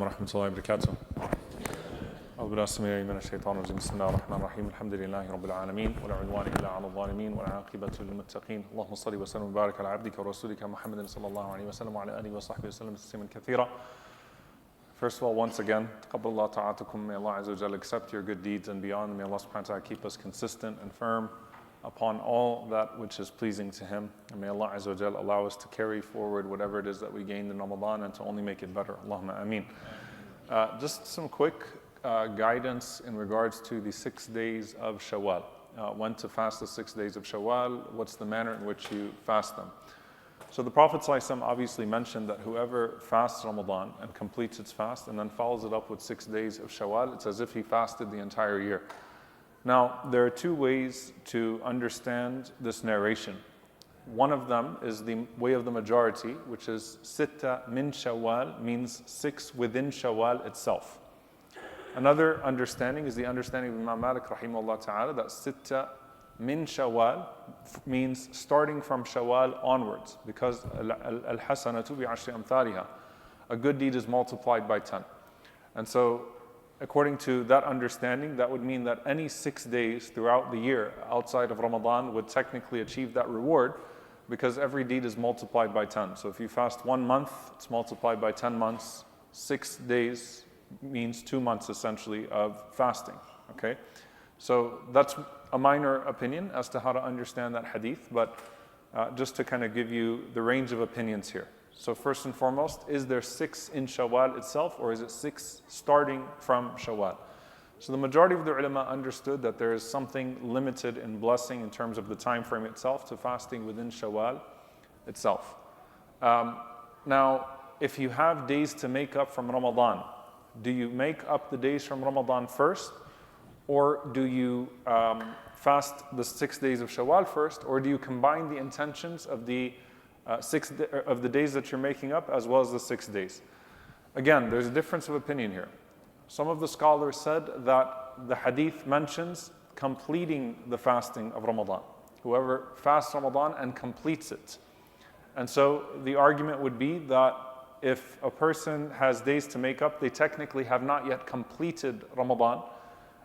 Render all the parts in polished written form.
ورحمة الله وبركاته. أعوذ بالله من الشيطان الرجيم. بسم الله الرحمن الرحيم. الحمد لله رب العالمين ولا عدوان إلا على الظالمين والعاقبة للمتقين. اللهم صل وسلم وبارك على عبدك ورسولك محمد صلى الله عليه وسلم وعلى آله وصحبه وسلم تسليما كثيرا. First of all, once again, تقبل الله طاعتكم. May Allah Azza wa Jalla accept your good deeds and beyond. May Allah subhanahu wa ta'ala keep us consistent and firm upon all that which is pleasing to Him. And may Allah Azza wa Jalla allow us to carry forward whatever it is that we gained in Ramadan and to only make it better. Allahumma ameen. Just some quick guidance in regards to the 6 days of Shawwal. When to fast the 6 days of Shawwal, what's the manner in which you fast them. So the Prophet ﷺ obviously mentioned that whoever fasts Ramadan and completes its fast and then follows it up with 6 days of Shawwal, it's as if he fasted the entire year. Now, there are two ways to understand this narration. One of them is the way of the majority, which is sitta min Shawwal, means 6 within Shawwal itself. Another understanding is the understanding of Imam Malik rahimahullah ta'ala, that sitta min Shawwal means starting from Shawwal onwards, because al-hasanatu bi-ashri amthaliha, a good deed is multiplied by 10. And so, according to that understanding, that would mean that any 6 days throughout the year outside of Ramadan would technically achieve that reward, because every deed is multiplied by 10. So if you fast 1 month, it's multiplied by 10 months. 6 days means 2 months essentially of fasting. Okay? So that's a minor opinion as to how to understand that hadith, but just to kind of give you the range of opinions here. So first and foremost, is there 6 in Shawwal itself, or is it 6 starting from Shawwal? So the majority of the ulama understood that there is something limited in blessing in terms of the time frame itself to fasting within Shawwal itself. Now, if you have days to make up from Ramadan, do you make up the days from Ramadan first, or do you fast the 6 days of Shawwal first, or do you combine the intentions of the of the days that you're making up as well as the 6 days? Again, there's a difference of opinion here. Some of the scholars said that the hadith mentions completing the fasting of Ramadan. Whoever fasts Ramadan and completes it. And so the argument would be that if a person has days to make up, they technically have not yet completed Ramadan,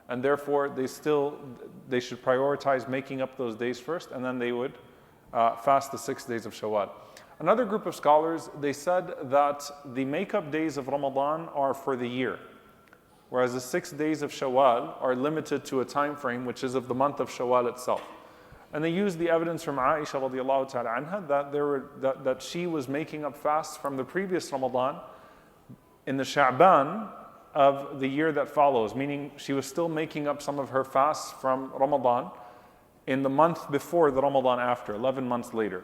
and therefore they should prioritize making up those days first, and then they would fast the 6 days of Shawwal. Another group of scholars, they said that the make-up days of Ramadan are for the year, whereas the 6 days of Shawwal are limited to a time frame which is of the month of Shawwal itself. And they used the evidence from Aisha radiallahu ta'ala anha that she was making up fasts from the previous Ramadan in the Sha'ban of the year that follows, meaning she was still making up some of her fasts from Ramadan in the month before the Ramadan after, 11 months later.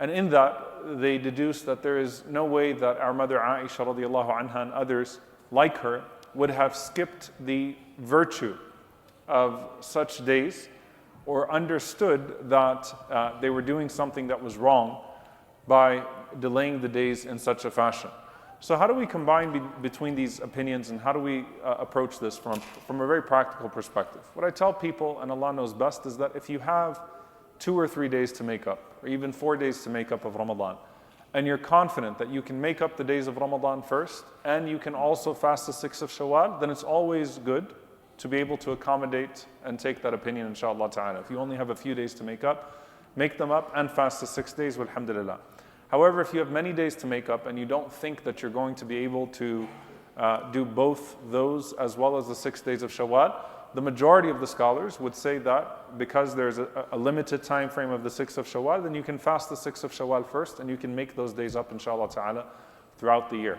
And in that, they deduced that there is no way that our mother Aisha radiallahu anha and others like her would have skipped the virtue of such days or understood that they were doing something that was wrong by delaying the days in such a fashion. So how do we combine between these opinions, and how do we approach this from a very practical perspective? What I tell people, and Allah knows best, is that if you have 2 or 3 days to make up, or even 4 days to make up of Ramadan, and you're confident that you can make up the days of Ramadan first, and you can also fast the 6 of Shawwal, then it's always good to be able to accommodate and take that opinion, inshallah ta'ala. If you only have a few days to make up, make them up and fast the 6 days, walhamdulillah. However, if you have many days to make up and you don't think that you're going to be able to do both those as well as the 6 days of Shawwal, the majority of the scholars would say that because there's a limited time frame of the 6th of Shawwal, then you can fast the 6th of Shawwal first and you can make those days up, inshallah ta'ala, throughout the year.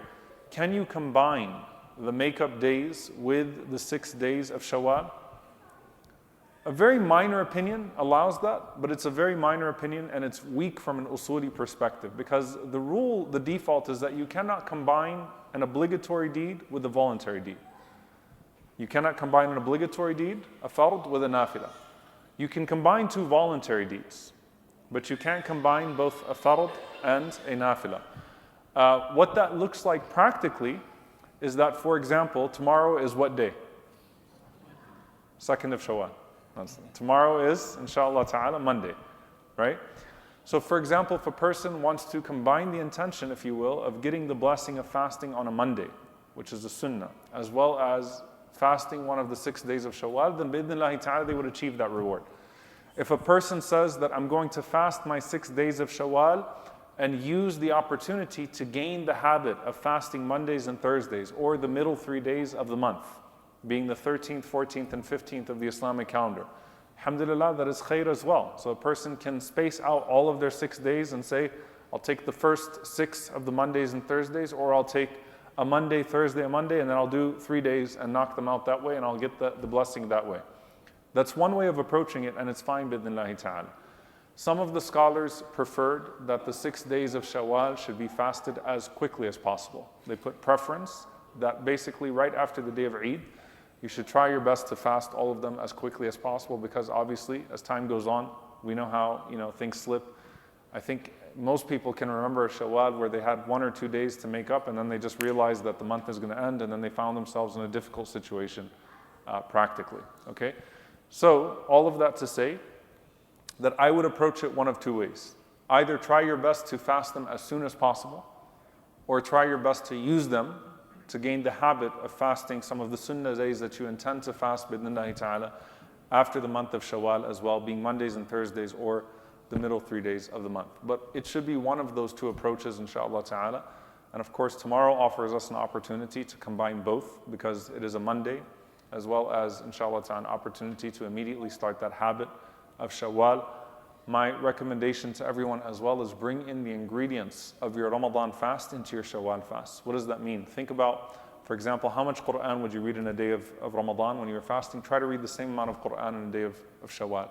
Can you combine the make-up days with the 6 days of Shawwal? A very minor opinion allows that, but it's a very minor opinion and it's weak from an usuli perspective, because the default is that you cannot combine an obligatory deed with a voluntary deed. You cannot combine an obligatory deed, a fard, with a nafila. You can combine 2 voluntary deeds, but you can't combine both a fard and a nafila. What that looks like practically is that, for example, tomorrow is what day? 2nd of Shawwal. Tomorrow is, inshallah ta'ala, Monday, right? So for example, if a person wants to combine the intention, if you will, of getting the blessing of fasting on a Monday, which is the sunnah, as well as fasting one of the 6 days of Shawwal, then bi'idhnillahi ta'ala they would achieve that reward. If a person says that I'm going to fast my 6 days of Shawwal and use the opportunity to gain the habit of fasting Mondays and Thursdays, or the middle 3 days of the month, being the 13th, 14th, and 15th of the Islamic calendar, alhamdulillah, that is khair as well. So a person can space out all of their 6 days and say, I'll take the first 6 of the Mondays and Thursdays, or I'll take a Monday, Thursday, a Monday, and then I'll do 3 days and knock them out that way, and I'll get the blessing that way. That's one way of approaching it, and it's fine, bi'idhnillahi ta'ala. Some of the scholars preferred that the 6 days of Shawwal should be fasted as quickly as possible. They put preference that basically right after the day of Eid, you should try your best to fast all of them as quickly as possible, because obviously as time goes on, we know how things slip. I think most people can remember a Shawwal where they had 1 or 2 days to make up, and then they just realized that the month is going to end, and then they found themselves in a difficult situation practically. Okay, so all of that to say that I would approach it one of 2 ways. Either try your best to fast them as soon as possible, or try your best to use them to gain the habit of fasting some of the sunnah days that you intend to fast bi'idhnillahi ta'ala after the month of Shawwal as well, being Mondays and Thursdays, or the middle 3 days of the month. But it should be one of those 2 approaches, inshallah ta'ala. And of course, tomorrow offers us an opportunity to combine both, because it is a Monday, as well as, inshallah ta'ala, an opportunity to immediately start that habit of Shawwal. My recommendation to everyone as well is bring in the ingredients of your Ramadan fast into your Shawwal fast. What does that mean? Think about, for example, how much Quran would you read in a day of Ramadan when you were fasting? Try to read the same amount of Quran in a day of Shawwal.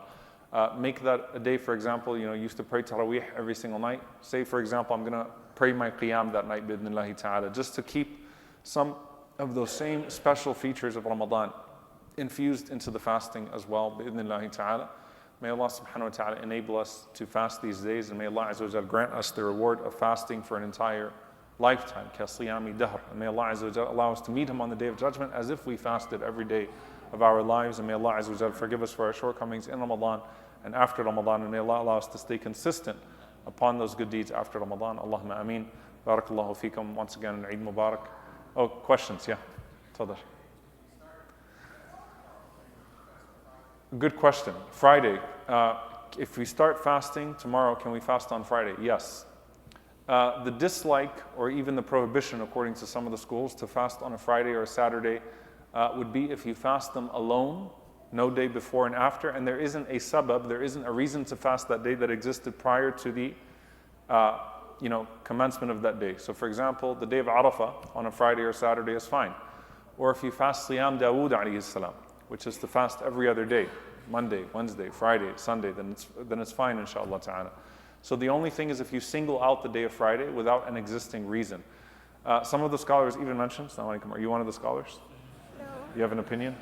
Make that a day, for example, you used to pray Taraweeh every single night. Say, for example, I'm going to pray my Qiyam that night, bi'idhnillahi ta'ala, just to keep some of those same special features of Ramadan infused into the fasting as well, bi'idhnillahi ta'ala. May Allah subhanahu wa ta'ala enable us to fast these days, and may Allah azza wa jal grant us the reward of fasting for an entire lifetime. Kasiyami dahr. And may Allah azza wa jal allow us to meet Him on the Day of Judgment as if we fasted every day of our lives. And may Allah azza wa jal forgive us for our shortcomings in Ramadan and after Ramadan. And may Allah allow us to stay consistent upon those good deeds after Ramadan. Allahumma ameen. Barakallahu feekum. Once again, Eid Mubarak. Oh, questions? Yeah. Tafadhal. Good question. Friday. If we start fasting tomorrow, can we fast on Friday? Yes. The dislike, or even the prohibition, according to some of the schools, to fast on a Friday or a Saturday would be if you fast them alone, no day before and after, and there isn't a sabab, there isn't a reason to fast that day that existed prior to the commencement of that day. So for example, the day of Arafah on a Friday or Saturday is fine. Or if you fast Siyam Dawood alayhi salam, which is to fast every other day, Monday, Wednesday, Friday, Sunday, then it's fine, inshallah ta'ala. So the only thing is if you single out the day of Friday without an existing reason. Some of the scholars even mentioned, Assalamu alaikum, are you one of the scholars? No. You have an opinion?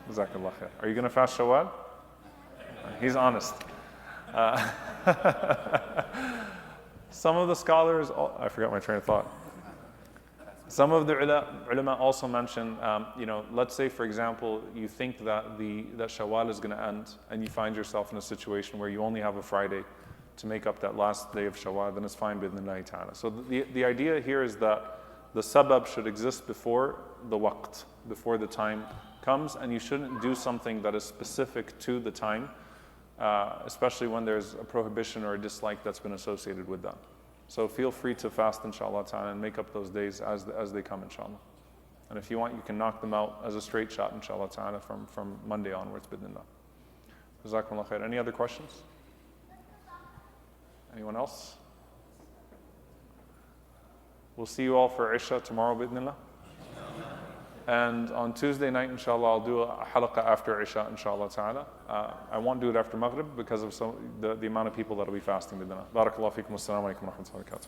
Jazakallah khair. Are you going to fast Shawwal? He's honest. Some of the scholars, I forgot my train of thought. Some of the ulama also mention, let's say, for example, you think that that Shawwal is going to end, and you find yourself in a situation where you only have a Friday to make up that last day of Shawwal, then it's fine, bi'idhnillahi ta'ala. So the idea here is that the sabab should exist before the waqt, before the time comes, and you shouldn't do something that is specific to the time, especially when there's a prohibition or a dislike that's been associated with that. So feel free to fast, inshallah ta'ala, and make up those days as they come, inshallah. And if you want, you can knock them out as a straight shot, inshallah ta'ala, from Monday onwards, bidnillah. Jazakumullah khair. Any other questions? Anyone else? We'll see you all for Isha tomorrow, bidnillah. And on Tuesday night, inshallah, I'll do a halaqah after Isha, inshallah ta'ala. I won't do it after Maghrib because of the amount of people that will be fasting, bidnillah. Barakallahu feekum. Assalamu alaikum wa rahmatullahi wa barakatuh.